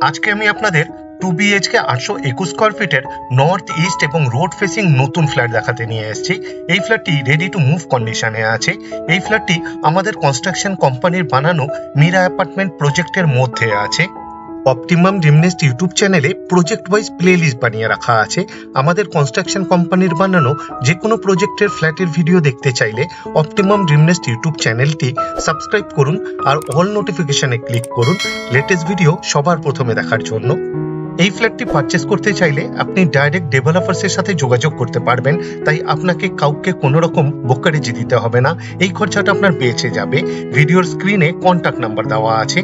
আজকে আমি আপনাদের 2 BHK 821 স্কয়ার ফিটের নর্থ ইস্ট এবং রোড ফেসিং নতুন ফ্ল্যাট দেখাতে নিয়ে এসেছি। এই ফ্ল্যাটটি রেডি টু মুভ কন্ডিশনে আছে। এই ফ্ল্যাটটি আমাদের কনস্ট্রাকশন কোম্পানির বানানো মীরা অ্যাপার্টমেন্ট প্রজেক্টের মধ্যে আছে। অপটিমাম ড্রিম নেস্ট ইউটিউব চ্যানেলে প্রজেক্ট ওয়াইজ প্লেলিস্ট বানিয়ে রাখা আছে। আমাদের কনস্ট্রাকশন কোম্পানির বানানো যে কোনো প্রজেক্টের ফ্ল্যাটের ভিডিও দেখতে চাইলে অপটিমাম ড্রিম নেস্ট ইউটিউব চ্যানেলটি সাবস্ক্রাইব করুন আর অল নোটিফিকেশনে ক্লিক করুন লেটেস্ট ভিডিও সবার প্রথমে দেখার জন্য। এই ফ্ল্যাটটি পারচেস করতে চাইলে আপনি ডাইরেক্ট ডেভেলপারসের সাথে যোগাযোগ করতে পারবেন, তাই আপনাকে কাউকে কোনো রকম ব্রোকারেজ দিতে হবে না। এই খরচাটা আপনার বেঁচে যাবে। ভিডিওর স্ক্রিনে কন্ট্যাক্ট নাম্বার দেওয়া আছে।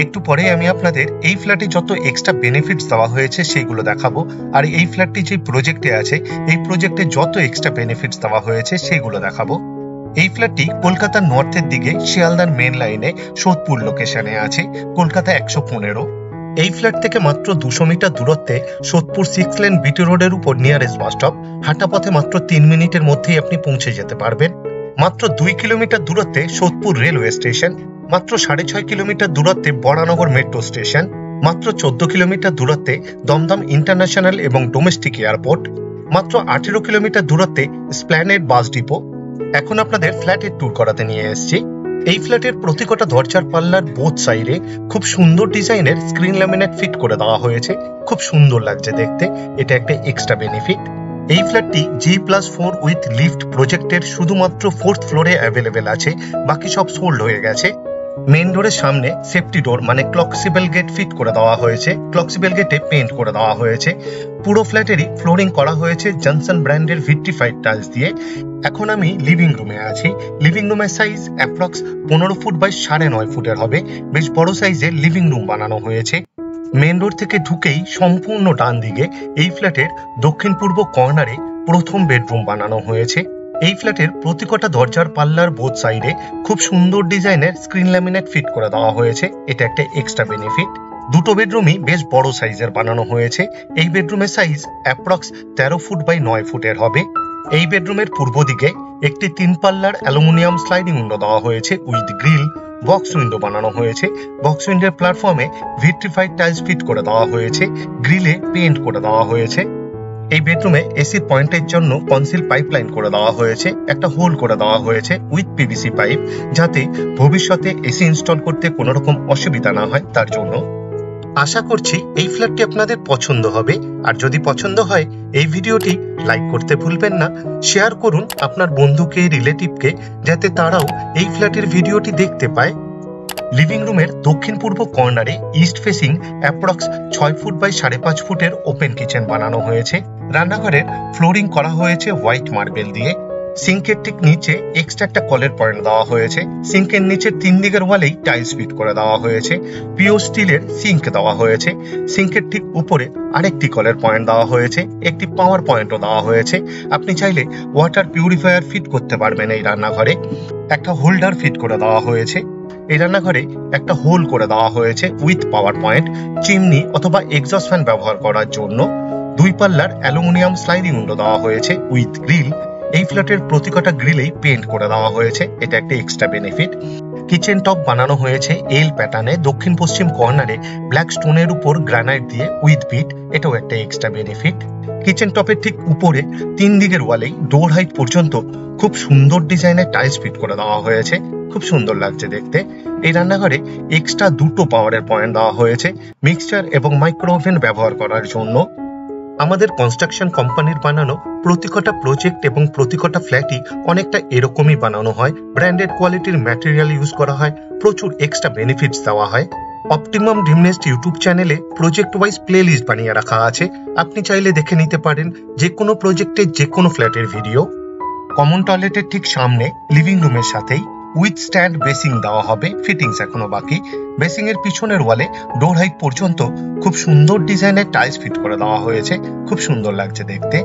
একটু পরে আমি আপনাদের এই ফ্ল্যাটে যত এক্সট্রা বেনিফিটস দেওয়া হয়েছে সেইগুলো দেখাবো, আর এই ফ্ল্যাটটি যে প্রজেক্টে আছে এই প্রজেক্টে যত এক্সট্রা বেনিফিটস দেওয়া হয়েছে সেইগুলো দেখাবো। এই ফ্ল্যাটটি কলকাতার নর্থের দিকে শিয়ালদার মেন লাইনে সোদপুর লোকেশনে আছে, কলকাতা 115। এই ফ্ল্যাট থেকে মাত্র 200 মিটার দূরত্বে সোদপুর 6 লেন বিটি রোডের উপর নিয়ারেস্ট বাস স্টপ। হাঁটা পথে মাত্র 3 মিনিটের মধ্যেই আপনি পৌঁছে যেতে পারবেন। মাত্র 2 কিলোমিটার দূরত্বে সোদপুর রেলওয়ে স্টেশন, মাত্র 6.5 কিলোমিটার দূরত্বে বরানগর মেট্রো স্টেশন, মাত্র 14 কিলোমিটার দূরত্বে দমদম ইন্টারন্যাশনাল এবং ডোমেস্টিক এয়ারপোর্ট, মাত্র 18 কিলোমিটার দূরত্বে স্প্ল্যানেড বাস ডিপো। এখন আপনাদের ফ্ল্যাটের ট্যুর করাতে নিয়ে এসেছি। এই ফ্ল্যাটের প্রতি কটা দরজার পাল্লার বোথ সাইডে খুব সুন্দর ডিজাইনের স্ক্রিন ল্যামিনেট ফিট করে দেওয়া হয়েছে। খুব সুন্দর লাগছে দেখতে, এটা একটা এক্সট্রা বেনিফিট। এই ফ্ল্যাটটি G+4 উইথ লিফট প্রজেক্টের শুধুমাত্র 4th ফ্লোরে অ্যাভেলেবেল আছে, বাকি সব সোল্ড হয়ে গেছে। মেন ডোরের সামনে সেফটি ডোর মানে ক্লকসিবল গেট ফিট করে দেওয়া হয়েছে, ক্লকসিবল গেটে পেইন্ট করে দেওয়া হয়েছে। পুরো ফ্ল্যাটেরই ফ্লোরিং করা হয়েছে জনসন ব্র্যান্ডের ভিট্রিফাইড টাইলস দিয়ে। এখন আমি লিভিং রুমে আছি। লিভিং রুমের সাইজ অ্যাপ্রক্স 15 ফুট বাই 9.5 ফুটের হবে। বেশ বড় সাইজের লিভিং রুম বানানো হয়েছে। মেন রোড থেকে ঢুকেই সম্পূর্ণ ডান দিকে এই ফ্ল্যাটের দক্ষিণ পূর্ব কর্নারে প্রথম বেডরুম বানানো হয়েছে। এই ফ্ল্যাটের প্রতি কটা দরজার পাল্লার বোথ সাইডে খুব সুন্দর ডিজাইনের স্ক্রিন ল্যামিনেট ফিট করে দেওয়া হয়েছে, এটা একটা এক্সট্রা বেনিফিট। দুটো বেডরুমই বেশ বড় সাইজের বানানো হয়েছে। এই বেডরুমের সাইজ অ্যাপ্রক্স 13 ফুট বাই 9 ফুটের হবে। এই বেডরুমের পূর্ব দিকে একটি 3 পাল্লার অ্যালুমিনিয়াম স্লাইডিং উইন্ডো দেওয়া হয়েছে উইথ গ্রিল। বক্স উইন্ডো বানানো হয়েছে। বক্স উইন্ডোর প্ল্যাটফর্মে ভিট্রিফাইড টাইলস ফিট করে দেওয়া হয়েছে, গ্রিলে পেইন্ট করে দেওয়া হয়েছে। এই বেডরুমে এসি পয়েন্টের জন্য কনসিল পাইপলাইন করে দেওয়া হয়েছে, একটা হোল করে দেওয়া হয়েছে উইথ পিভিসি পাইপ, যাতে ভবিষ্যতে এসি ইনস্টল করতে কোনো রকম অসুবিধা না হয় তার জন্য। আশা করছি এই ফ্ল্যাটটি আপনাদের পছন্দ হবে, আর যদি পছন্দ হয় এই ভিডিওটি লাইক করতে ভুলবেন না। শেয়ার করুন আপনার বন্ধুকে, রিলেটিভকে, যাতে তারাও এই ফ্ল্যাটের ভিডিওটি দেখতে পায়। লিভিং রুমের দক্ষিণ পূর্ব কর্নারে east facing approx 6 foot by 5.5 ফুটের ওপেন কিচেন বানানো হয়েছে। রান্নাঘরের ফ্লোরিং করা হয়েছে হোয়াইট মার্বেল দিয়ে। সিঙ্কের ঠিক নিচে এক্সট্রা একটা কলের পয়েন্ট দেওয়া হয়েছে। সিঙ্কের নিচে 3 দিকের ওয়ালেই টাইলস ফিট করে দেওয়া হয়েছে। পিওর স্টিলের সিঙ্ক দেওয়া হয়েছে। সিঙ্কের ঠিক উপরে আরেকটি কলের পয়েন্ট দেওয়া হয়েছে, একটি পাওয়ার পয়েন্টও দেওয়া হয়েছে। আপনি চাইলে ওয়াটার পিউরিফায়ার ফিট করতে পারবেন এই রান্নাঘরে। একটা হোল্ডার ফিট করে দেওয়া হয়েছে। এই রান্নাঘরে একটা হোল করে দেওয়া হয়েছে উইথ পাওয়ার পয়েন্ট, চিমনি অথবা এক্সস্ট ফ্যান ব্যবহার করার জন্য। 2 পাল্লার অ্যালুমিনিয়াম স্লাইডিং উইন্ডো দেওয়া হয়েছে উইথ গ্রিল। এই ফ্ল্যাটের প্রতি কটা গ্রিলেই পেইন্ট করে দেওয়া হয়েছে, এটা একটা এক্সট্রা বেনিফিট। কিচেন টপ বানানো হয়েছে এল প্যাটার্নে দক্ষিণ পশ্চিম কর্নারে ব্ল্যাক স্টোনের উপর গ্রানাইট দিয়ে উইথ বিট, এটাও একটা এক্সট্রা বেনিফিট। কিচেন টপের ঠিক উপরে 3 দিকের ওয়ালেই ডোর হাইট পর্যন্ত খুব সুন্দর ডিজাইনের টাইলস ফিট করে দেওয়া হয়েছে, খুব সুন্দর লাগছে দেখতে। এই রান্নাঘরে এক্সট্রা 2টো পাওয়ারের পয়েন্ট দেওয়া হয়েছে মিক্সচার এবং মাইক্রো ওভেন ব্যবহার করার জন্য। আমাদের কনস্ট্রাকশন কোম্পানির বানানো প্রতি কটা প্রজেক্ট এবং প্রতি কটা ফ্ল্যাটই অনেকটা এরকমই বানানো হয়। ব্র্যান্ডেড কোয়ালিটির ম্যাটেরিয়াল ইউজ করা হয়, প্রচুর এক্সট্রা বেনিফিটস দেওয়া হয়। অপটিমাম ড্রিম নেস্ট ইউটিউব চ্যানেলে প্রজেক্ট ওয়াইজ প্লেলিস্ট বানিয়ে রাখা আছে, আপনি চাইলে দেখে নিতে পারেন যে কোনো প্রজেক্টের যে কোনো ফ্ল্যাটের ভিডিও। কমন টয়লেটের ঠিক সামনে লিভিং রুমের সাথেই উইথ স্ট্যান্ড বেসিং দেওয়া হবে, ফিটিংস এখনো বাকি। বেসিং এর পিছনের ওয়ালে ডোর হাইট পর্যন্ত খুব সুন্দর ডিজাইনের টাইলস ফিট করে দেওয়া হয়েছে, খুব সুন্দর লাগছে দেখতে।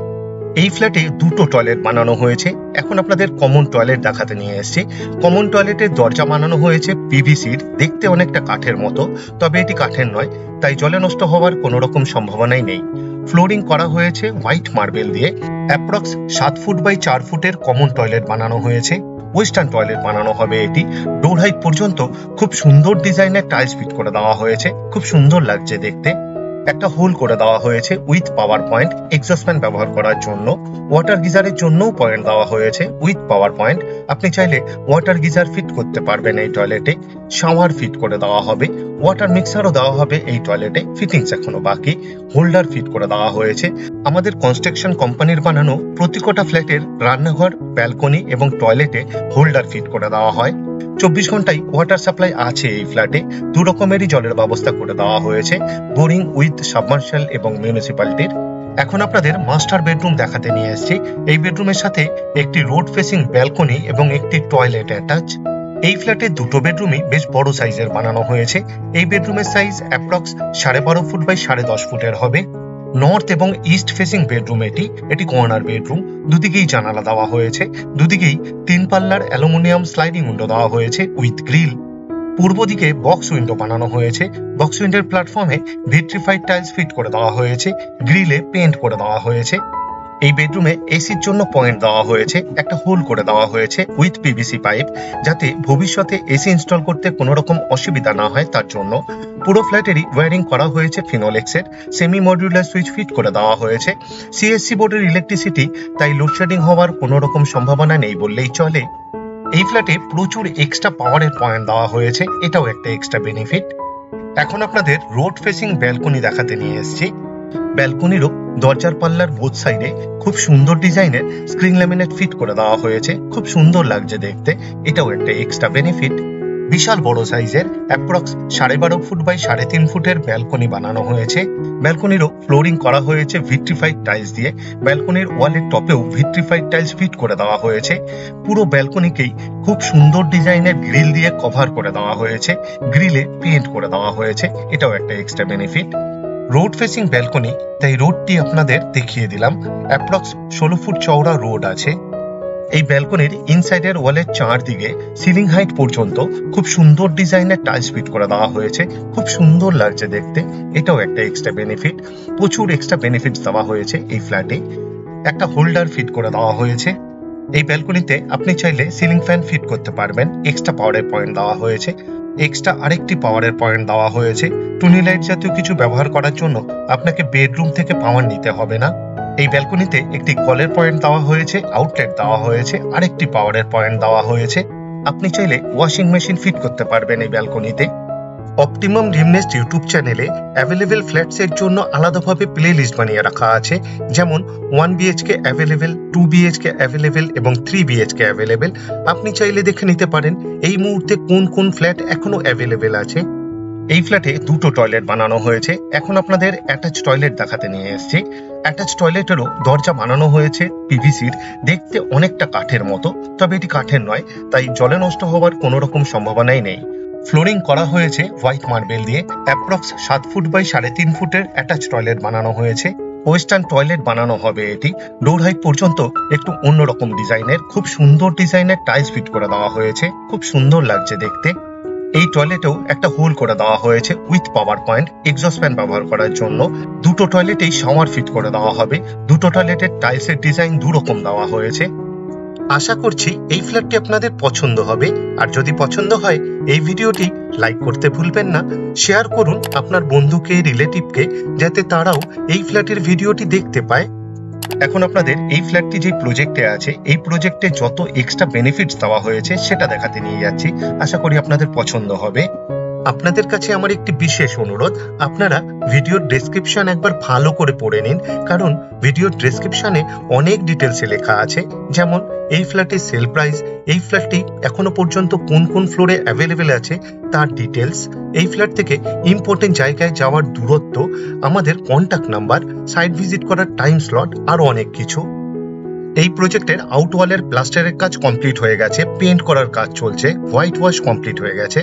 এই ফ্ল্যাটে 2টো টয়লেট বানানো হয়েছে। এখন আপনাদের কমন টয়লেট দেখাতে নিয়ে এসেছি। কমন টয়লেটের দরজা বানানো হয়েছে পিভিসির, দেখতে অনেকটা কাঠের মতো, তবে এটি কাঠের নয়, তাই জলে নষ্ট হওয়ার কোনো রকম সম্ভাবনাই নেই। ফ্লোরিং করা হয়েছে হোয়াইট মার্বেল দিয়ে। অ্যাপ্রক্স 7 ফুট বাই 4 ফুটের কমন টয়লেট বানানো হয়েছে। ওয়েস্টার্ন টয়লেট বানানো হবে এটি। ডোর হাইট পর্যন্ত খুব সুন্দর ডিজাইনের টাইলস ফিট করে দেওয়া হয়েছে, খুব সুন্দর লাগছে দেখতে। একটা হোল করে দেওয়া হয়েছে with power point, exhaust fan ব্যবহার করার জন্য। ওয়াটার গিজারের জন্যও পয়েন্ট দেওয়া হয়েছে উইথ পাওয়ার পয়েন্ট। আপনি চাইলে ওয়াটার গিজার ফিট করতে পারবেন এই টয়লেটে। শাওয়ার ফিট করে দেওয়া হবে, ওয়াটার মিক্সারও দেওয়া হবে এই টয়লেটে, ফিটিংস এখনো বাকি। হোল্ডার ফিট করে দেওয়া হয়েছে। আমাদের কনস্ট্রাকশন কোম্পানির বানানো প্রতিকটা ফ্ল্যাটের রান্নাঘর, ব্যালকনি এবং টয়লেটে হোল্ডার ফিট করে দেওয়া হয়। 24 ঘন্টায় ওয়াটার সাপ্লাই আছে এই ফ্ল্যাটে। দু রকমেরই জলের ব্যবস্থা করে দেওয়া হয়েছে, বোরিং উইথ সাবমার্শাল এবং মিউনিসিপ্যালিটির। এখন আপনাদের মাস্টার বেডরুম দেখাতে নিয়ে এসেছি। এই বেডরুমের সাথে একটি রোড ফেসিং ব্যালকনি এবং একটি টয়লেট অ্যাটাচ। এই ফ্ল্যাটের দুটো বেডরুমই বেশ বড় সাইজের বানানো হয়েছে। এই বেডরুমের সাইজ অ্যাপ্রক্স 12.5 ফুট বাই 10.5 ফুটের হবে। নর্থ এবং ইস্ট ফেসিং বেডরুম এটি কর্নার বেডরুম। দুদিকেই জানালা দেওয়া হয়েছে, দুদিকেই 3 পাল্লার অ্যালুমিনিয়াম স্লাইডিং উইন্ডো দেওয়া হয়েছে উইথ গ্রিল। পূর্ব দিকে বক্স উইন্ডো বানানো হয়েছে। বক্স উইন্ডোর প্ল্যাটফর্মে ভিট্রিফাইড টাইলস ফিট করে দেওয়া হয়েছে, গ্রিলে পেইন্ট করে দেওয়া হয়েছে। এই বেডরুমে এসির জন্য পয়েন্ট দেওয়া হয়েছে, একটা হোল করে দেওয়া হয়েছে উইথ পিভিসি পাইপ, যাতে ভবিষ্যতে এসি ইনস্টল করতে কোনো রকম অসুবিধা না হয় তার জন্য। পুরো ফ্ল্যাটেরই ওয়্যারিং করা হয়েছে ফিনোলেক্সের। সেমি মডিউলার সুইচ ফিট করে দেওয়া হয়েছে। সিএসসি বোর্ডের ইলেকট্রিসিটি, তাই লোডশেডিং হওয়ার কোনো রকম সম্ভাবনা নেই বললেই চলে। এই ফ্ল্যাটে প্রচুর এক্সট্রা পাওয়ারের পয়েন্ট দেওয়া হয়েছে, এটাও একটা এক্সট্রা বেনিফিট। এখন আপনাদের রোড ফেসিং ব্যালকনি দেখাতে নিয়ে এসেছি। ব্যালকনিরও দরজার পাল্লার বোথ সাইডে খুব সুন্দর ডিজাইনের স্ক্রিন ল্যামিনেট ফিট করে দেওয়া হয়েছে, খুব সুন্দর লাগছে দেখতে, এটাও একটা এক্সট্রা বেনিফিট। বিশাল বড় সাইজের অ্যাপ্রক্স 12.5 ফুট বাই 3.5 ফুটের ব্যালকনি বানানো হয়েছে। ব্যালকনিরও ফ্লোরিং করা হয়েছে ভিট্রিফাইড টাইলস দিয়ে। ব্যালকনির ওয়ালের টপেও ভিট্রিফাইড টাইলস ফিট করে দেওয়া হয়েছে। পুরো ব্যালকনিকেই খুব সুন্দর ডিজাইনের গ্রিল দিয়ে কভার করে দেওয়া হয়েছে, গ্রিলে পেইন্ট করে দেওয়া হয়েছে, এটাও একটা extra benefit. Road facing balcony, তাই রোডটি আপনাদের দেখিয়ে দিলাম। অ্যাপ্রক্স 16 ফুট চওড়া রোড আছে। এই ব্যালকনির ইনসাইডের ওয়ালের চারদিকে সিলিং হাইট পর্যন্ত খুব সুন্দর ডিজাইনের টাইলস ফিট করে দেওয়া হয়েছে, খুব সুন্দর লাগছে দেখতে, এটাও একটা এক্সট্রা বেনিফিট। প্রচুর এক্সট্রা বেনিফিট দেওয়া হয়েছে এই ফ্ল্যাটে। একটা হোল্ডার ফিট করে দেওয়া হয়েছে। এই ব্যালকনিতে আপনি চাইলে সিলিং ফ্যান ফিট করতে পারবেন, এক্সট্রা পাওয়ারের পয়েন্ট দেওয়া হয়েছে। এক্সট্রা আরেকটি পাওয়ারের পয়েন্ট দেওয়া হয়েছে। টুনি লাইট জাতীয় কিছু ব্যবহার করার জন্য আপনাকে বেডরুম থেকে পাওয়ার নিতে হবে না। এই ব্যালকনিতে একটি কলের পয়েন্ট দেওয়া হয়েছে, আউটলেট দেওয়া হয়েছে, আরেকটি পাওয়ারের পয়েন্ট দেওয়া হয়েছে। আপনি চাইলে ওয়াশিং মেশিন ফিট করতে পারবেন এই ব্যালকনিতে। অপটিমাম ড্রিমনেস্ট ইউটিউব চ্যানেলে অ্যাভেলেবেল ফ্ল্যাটসের জন্য আলাদাভাবে প্লে লিস্ট বানিয়ে রাখা আছে, যেমন 1 BHK অ্যাভেলেবেল, 2 BHK অ্যাভেলেবেল এবং 3 BHK অ্যাভেলেবেল। আপনি চাইলে দেখে নিতে পারেন এই মুহূর্তে কোন কোন ফ্ল্যাট এখনো অ্যাভেলেবেল আছে। এই ফ্ল্যাটে দুটো টয়লেট বানানো হয়েছে। এখন আপনাদের অ্যাটাচ টয়লেট দেখাতে নিয়ে এসেছি। অ্যাটাচ টয়লেটেরও দরজা বানানো হয়েছে পিভিসির, দেখতে অনেকটা কাঠের মতো, তবে এটি কাঠের নয়, তাই জলে নষ্ট হওয়ার কোনো রকম সম্ভাবনাই নেই। ফ্লোরিং করা হয়েছে হোয়াইট মার্বেল দিয়ে। অ্যাপ্রক্স 7 ফুট বাই 3.5 ফুটের অ্যাটাচ টয়লেট বানানো হয়েছে। ওয়েস্টার্ন টয়লেট বানানো হবে এটি। ডোর হাইট পর্যন্ত একটু অন্যরকম ডিজাইনের, খুব সুন্দর ডিজাইনের টাইলস ফিট করে দেওয়া হয়েছে, খুব সুন্দর লাগছে দেখতে। এই টয়লেটেও একটা হোল করে দেওয়া হয়েছে with power point, exhaust fan ব্যবহার করার জন্য। দুটো টয়লেটেই শাওয়ার ফিট করে দেওয়া হবে। দুটো টয়লেটের টাইলসের ডিজাইন দুরকম দেওয়া হয়েছে। আশা করছি এই ফ্ল্যাটটি আপনাদের পছন্দ হবে। আর যদি পছন্দ হয় এই ভিডিওটি লাইক করতে ভুলবেন না, শেয়ার করুন আপনার বন্ধুকে, রিলেটিভকে, যাতে তারাও এই ফ্ল্যাটের ভিডিওটি দেখতে পায়। এখন আপনাদের এই ফ্ল্যাটটি যে প্রজেক্টে আছে, এই প্রজেক্টে যত এক্সট্রা বেনিফিটস দেওয়া হয়েছে সেটা দেখাতে নিয়ে যাচ্ছি। আশা করি আপনাদের পছন্দ হবে। আপনাদের কাছে আমার একটি বিশেষ অনুরোধ, আপনারা ভিডিওর ডেসক্রিপশন একবার ভালো করে পড়ে নিন, কারণ ভিডিওর ডেসক্রিপশনে অনেক ডিটেলসে লেখা আছে, যেমন এই ফ্ল্যাটের সেল প্রাইস, এই ফ্ল্যাটটি এখনো পর্যন্ত কোন কোন ফ্লোরে অ্যাভেলেবেল আছে তার ডিটেলস, এই ফ্ল্যাট থেকে ইম্পর্টেন্ট জায়গায় যাওয়ার দূরত্ব, আমাদের কন্ট্যাক্ট নাম্বার, সাইট ভিজিট করার টাইম স্লট, আরো অনেক কিছু। এই প্রজেক্টের আউট ওয়ালের প্লাস্টারের কাজ কমপ্লিট হয়ে গেছে, পেইন্ট করার কাজ চলছে, হোয়াইট ওয়াশ কমপ্লিট হয়ে গেছে।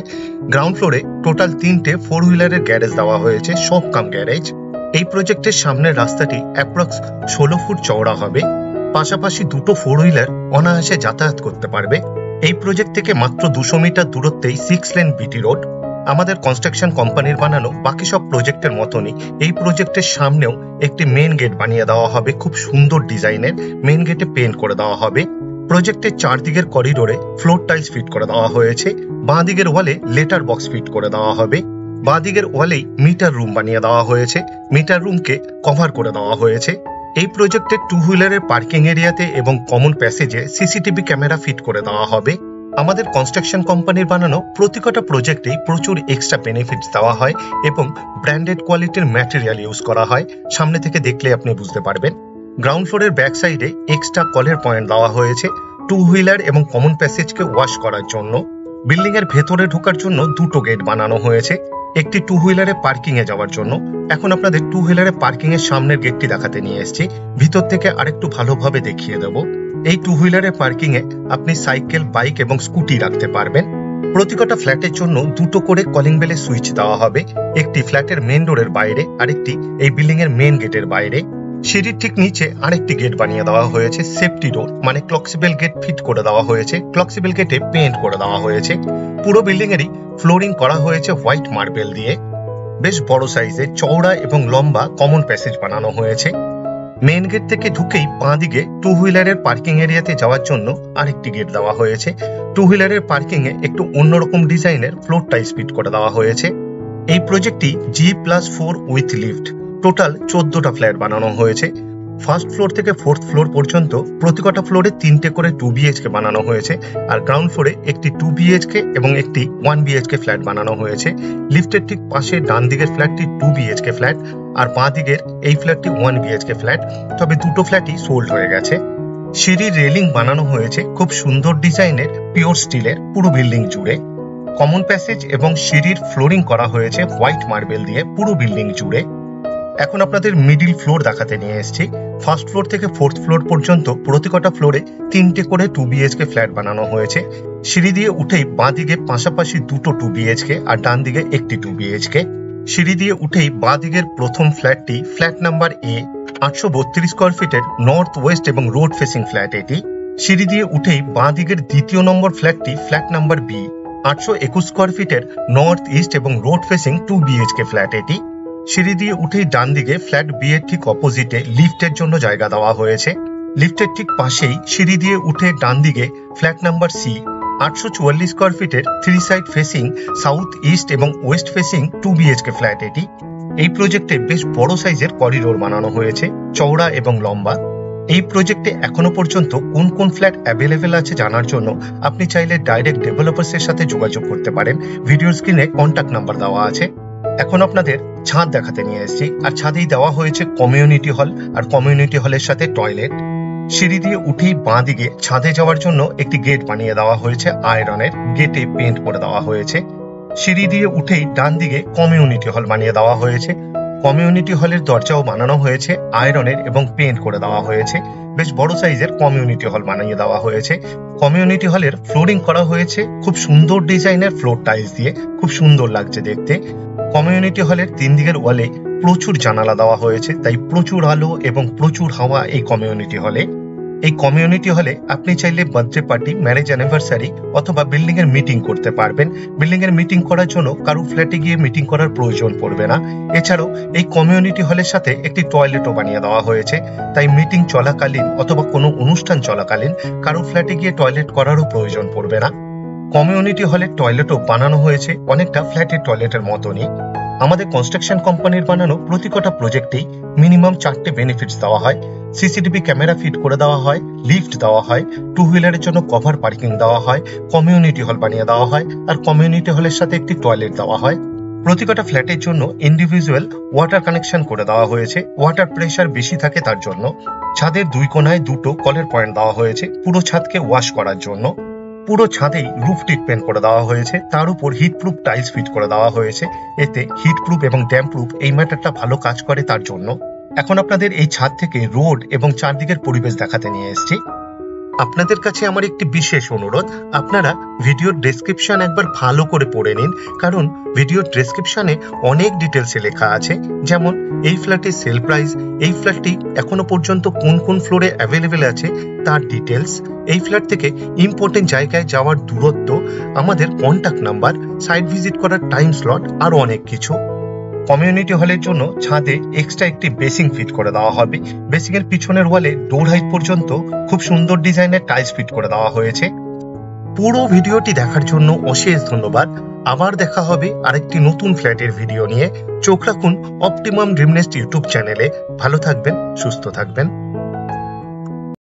গ্রাউন্ড ফ্লোরে টোটাল 3টে 4 হুইলারের গ্যারেজ দেওয়া হয়েছে, শপ কাম গ্যারেজ। এই প্রজেক্টের সামনের রাস্তাটি অ্যাপ্রক্স 16 ফুট চওড়া হবে। পাশাপাশি দুটো 4 হুইলার অনায়াসে যাতায়াত করতে পারবে। এই প্রজেক্ট থেকে মাত্র 200 মিটার দূরত্বেই 6 লেন বিটি রোড। আমাদের কনস্ট্রাকশন কোম্পানির বানানো বাকি সব প্রজেক্টের মতনই এই প্রজেক্টের সামনেও একটি মেন গেট বানিয়ে দেওয়া হবে, খুব সুন্দর ডিজাইনের। মেন গেটে পেইন্ট করে দেওয়া হবে। প্রজেক্টের চারদিকের করিডোরে ফ্লোর টাইলস ফিট করে দেওয়া হয়েছে। বাঁ দিকের ওয়ালে লেটার বক্স ফিট করে দেওয়া হবে। বাঁ দিকের ওয়ালেই মিটার রুম বানিয়ে দেওয়া হয়েছে। মিটার রুমকে কভার করে দেওয়া হয়েছে। এই প্রজেক্টের টু হুইলারের পার্কিং এরিয়াতে এবং কমন প্যাসেজে সিসিটিভি ক্যামেরা ফিট করে দেওয়া হবে। আমাদের কনস্ট্রাকশন কোম্পানির বানানো প্রতিটা প্রজেক্টেই প্রচুর এক্সট্রা বেনিফিটস দেওয়া হয় এবং ব্র্যান্ডেড কোয়ালিটির ম্যাটেরিয়াল ইউজ করা হয়। সামনে থেকে দেখলে আপনি বুঝতে পারবেন। গ্রাউন্ড ফ্লোরের ব্যাক সাইডে এক্সট্রা কলের পয়েন্ট দেওয়া হয়েছে টু হুইলার এবং কমন প্যাসেজকে ওয়াশ করার জন্য। বিল্ডিং এর ভেতরে ঢোকার জন্য দুটো গেট বানানো হয়েছে, একটি টু হুইলারে পার্কিং এ যাওয়ার জন্য। এখন আপনাদের টু হুইলারে পার্কিং এর সামনের গেটটি দেখাতে নিয়ে এসেছি, ভিতর থেকে আরেকটু ভালোভাবে দেখিয়ে দেব। এই টু হুইলারের পার্কিং এ আপনি সাইকেল, বাইক এবং স্কুটি রাখতে পারবেন। প্রতিটা ফ্ল্যাটের জন্য দুটো করে কলিং বেলের সুইচ দেওয়া হবে, একটি ফ্ল্যাটের মেন ডোরের বাইরে, আরেকটি এই বিল্ডিং এর মেন গেটের বাইরে। সিঁড়ির ঠিক নিচে আরেকটি গেট বানিয়ে দেওয়া হয়েছে, সেফটি ডোর মানে ক্লক্সিবল গেট ফিট করে দেওয়া হয়েছে। ক্লক্সিবল গেটে পেইন্ট করে দেওয়া হয়েছে। পুরো বিল্ডিং এরই ফ্লোরিং করা হয়েছে হোয়াইট মার্বেল দিয়ে। বেশ বড় সাইজের চওড়া এবং লম্বা কমন প্যাসেজ বানানো হয়েছে। মেন গেট থেকে ঢুকেই বাঁ দিকে টু হুইলারের পার্কিং এরিয়াতে যাওয়ার জন্য আরেকটি গেট দেওয়া হয়েছে। টু হুইলারের পার্কিং এ একটু অন্যরকম ডিজাইনের ফ্লোর টাইলস ফিট করে দেওয়া হয়েছে। এই প্রজেক্টটি G+4 উইথ লিফট। টোটাল 14টা ফ্ল্যাট বানানো হয়েছে। ফার্স্ট ফ্লোর থেকে ফোর্থ ফ্লোর পর্যন্ত প্রতিটা ফ্লোরে 3টে করে 2 BHK বানানো হয়েছে, আর গ্রাউন্ড ফ্লোরে একটি 2 BHK এবং একটি 1 BHK ফ্ল্যাট বানানো হয়েছে। লিফটের ঠিক পাশে ডান দিকের ফ্ল্যাটটি 2 BHK ফ্ল্যাট, আর বাঁ দিকের এই ফ্ল্যাটটি 1 BHK ফ্ল্যাট। তবে দুটো ফ্ল্যাটই সোল্ড হয়ে গেছে। সিঁড়ির রেলিং বানানো হয়েছে খুব সুন্দর ডিজাইনের পিওর স্টিলের পুরো বিল্ডিং জুড়ে। কমন প্যাসেজ এবং সিঁড়ির ফ্লোরিং করা হয়েছে হোয়াইট মার্বেল দিয়ে পুরো বিল্ডিং জুড়ে। এখন আপনাদের মিডিল ফ্লোর দেখাতে নিয়ে এসেছি। ফার্স্ট ফ্লোর থেকে ফোর্থ ফ্লোর পর্যন্ত প্রতিটা ফ্লোরে 3টে করে 2 BHK ফ্ল্যাট বানানো হয়েছে। সিঁড়ি দিয়ে উঠেই বাঁ দিকে পাশাপাশি দুটো 2 BHK আর ডান দিকে একটি 2 BHK। সিঁড়ি দিয়ে উঠেই বাঁ দিকের প্রথম ফ্ল্যাটটি ফ্ল্যাট নাম্বার A, 832 স্কোয়ার ফিটের নর্থ ওয়েস্ট এবং রোড ফেসিং ফ্ল্যাট এটি। সিঁড়ি দিয়ে উঠেই বাঁ দিকের দ্বিতীয় নম্বর ফ্ল্যাটটি ফ্ল্যাট নাম্বার B, 821 স্কোয়ার ফিটের নর্থ ইস্ট এবং রোড ফেসিং 2 BHK ফ্ল্যাট এটি। সিঁড়ি দিয়ে উঠেই ডান দিকে ফ্ল্যাট B এর ঠিক অপোজিটে লিফটের জন্য জায়গা দেওয়া হয়েছে। লিফটের ঠিক পাশেই সিঁড়ি দিয়ে উঠে ডান দিকে ফ্ল্যাট নাম্বার C, 844 স্কোয়ার ফিটের 3 সাইড ফেসিং সাউথ ইস্ট এবং ওয়েস্ট ফেসিং 2 BHK ফ্ল্যাট এটি। এই প্রজেক্টে বেশ বড় সাইজের করিডোর বানানো হয়েছে, চওড়া এবং লম্বা। এই প্রজেক্টে এখনো পর্যন্ত কোন কোন ফ্ল্যাট অ্যাভেলেবেল আছে জানার জন্য আপনি চাইলে ডাইরেক্ট ডেভেলপার্সের সাথে যোগাযোগ করতে পারেন। ভিডিও স্ক্রিনে কন্ট্যাক্ট নাম্বার দেওয়া আছে। এখন আপনাদের ছাদ দেখাতে নিয়ে এসেছি, আর ছাদেই দেওয়া হয়েছে কমিউনিটি হল, আর কমিউনিটি হলের সাথে টয়লেট। সিঁড়ি দিয়ে উঠেই বাঁ দিকে ছাদে যাওয়ার জন্য একটি গেট বানিয়ে দেওয়া হয়েছে আয়রনের, গেটে পেইন্ট করে দেওয়া হয়েছে। সিঁড়ি দিয়ে উঠেই ডান দিকে কমিউনিটি হল বানিয়ে দেওয়া হয়েছে। কমিউনিটি হলের দরজাও বানানো হয়েছে আয়রনের এবং পেইন্ট করে দেওয়া হয়েছে। বেশ বড় সাইজের কমিউনিটি হল বানিয়ে দেওয়া হয়েছে। কমিউনিটি হলের ফ্লোরিং করা হয়েছে খুব সুন্দর ডিজাইনের ফ্লোর টাইলস দিয়ে, খুব সুন্দর লাগছে দেখতে। কমিউনিটি হলের 3 দিকের ওয়ালে প্রচুর জানালা দেওয়া হয়েছে, তাই প্রচুর আলো এবং প্রচুর হাওয়া এই কমিউনিটি হলে। এই কমিউনিটি হলে আপনি চাইলে বার্থডে পার্টি, ম্যারেজ অ্যানিভার্সারি অথবা বিল্ডিং এর মিটিং করতে পারবেন। বিল্ডিং এর মিটিং করার জন্য কারো ফ্ল্যাটে গিয়ে মিটিং করার প্রয়োজন পড়বে না। এছাড়াও এই কমিউনিটি হলের সাথে একটি টয়লেটও বানিয়ে দেওয়া হয়েছে, তাই মিটিং চলাকালীন অথবা কোনো অনুষ্ঠান চলাকালীন কারো ফ্ল্যাটে গিয়ে টয়লেট করারও প্রয়োজন পড়বে না। কমিউনিটি হলের টয়লেটও বানানো হয়েছে অনেকটা ফ্ল্যাটের টয়লেটের মতনই। আমাদের কনস্ট্রাকশন কোম্পানির বানানো প্রতিটা প্রজেক্টেই মিনিমাম 4টে বেনিফিটস দেওয়া হয়। সিসিটিভি ক্যামেরা ফিট করে দেওয়া হয়, লিফট দেওয়া হয়, টু হুইলারের জন্য কভার পার্কিং দেওয়া হয়, কমিউনিটি হল বানিয়ে দেওয়া হয়, আর কমিউনিটি হলের সাথে একটি টয়লেট দেওয়া হয়। প্রতিটা ফ্ল্যাটের জন্য ইন্ডিভিজুয়াল ওয়াটার কানেকশন করে দেওয়া হয়েছে, ওয়াটার প্রেশার বেশি থাকে তার জন্য। ছাদের 2 কোণায় 2টো কলের পয়েন্ট দেওয়া হয়েছে পুরো ছাদকে ওয়াশ করার জন্য। পুরো ছাদেই রুফ ট্রিটমেন্ট করে দেওয়া হয়েছে, তার উপর হিট প্রুফ টাইলস ফিট করে দেওয়া হয়েছে। এতে হিট প্রুফ এবং ড্যাম্প প্রুফ এই ম্যাটারটা ভালো কাজ করে তার জন্য। এখন আপনাদের এই ছাদ থেকে রোড এবং চারদিকের পরিবেশ দেখাতে নিয়ে এসেছি। আপনাদের কাছে আমার একটি বিশেষ অনুরোধ, আপনারা ভিডিওর ডেসক্রিপশন একবার ভালো করে পড়ে নিন, কারণ ভিডিওর ডেসক্রিপশনে অনেক ডিটেলসে লেখা আছে, যেমন এই ফ্ল্যাটের সেল প্রাইস, এই ফ্ল্যাটটি এখনো পর্যন্ত কোন কোন ফ্লোরে অ্যাভেলেবেল আছে তার ডিটেলস, এই ফ্ল্যাট থেকে ইম্পর্টেন্ট জায়গায় যাওয়ার দূরত্ব, আমাদের কন্ট্যাক্ট নাম্বার, সাইট ভিজিট করার টাইম স্লট, আরো অনেক কিছু। কমিউনিটি হলের জন্য ছাদে এক্সট্রা একটি বেসিং ফিট করে দেওয়া হবে। বেসিং এর পিছনের ওয়ালে ডোর হাইট পর্যন্ত খুব সুন্দর ডিজাইনের টাইলস ফিট করে দেওয়া হয়েছে। পুরো ভিডিওটি দেখার জন্য অশেষ ধন্যবাদ। আবার দেখা হবে আরেকটি নতুন ফ্ল্যাটের ভিডিও নিয়ে। চোখ রাখুন অপটিমাম ড্রিম নেস্ট ইউটিউব চ্যানেলে। ভালো থাকবেন, সুস্থ থাকবেন।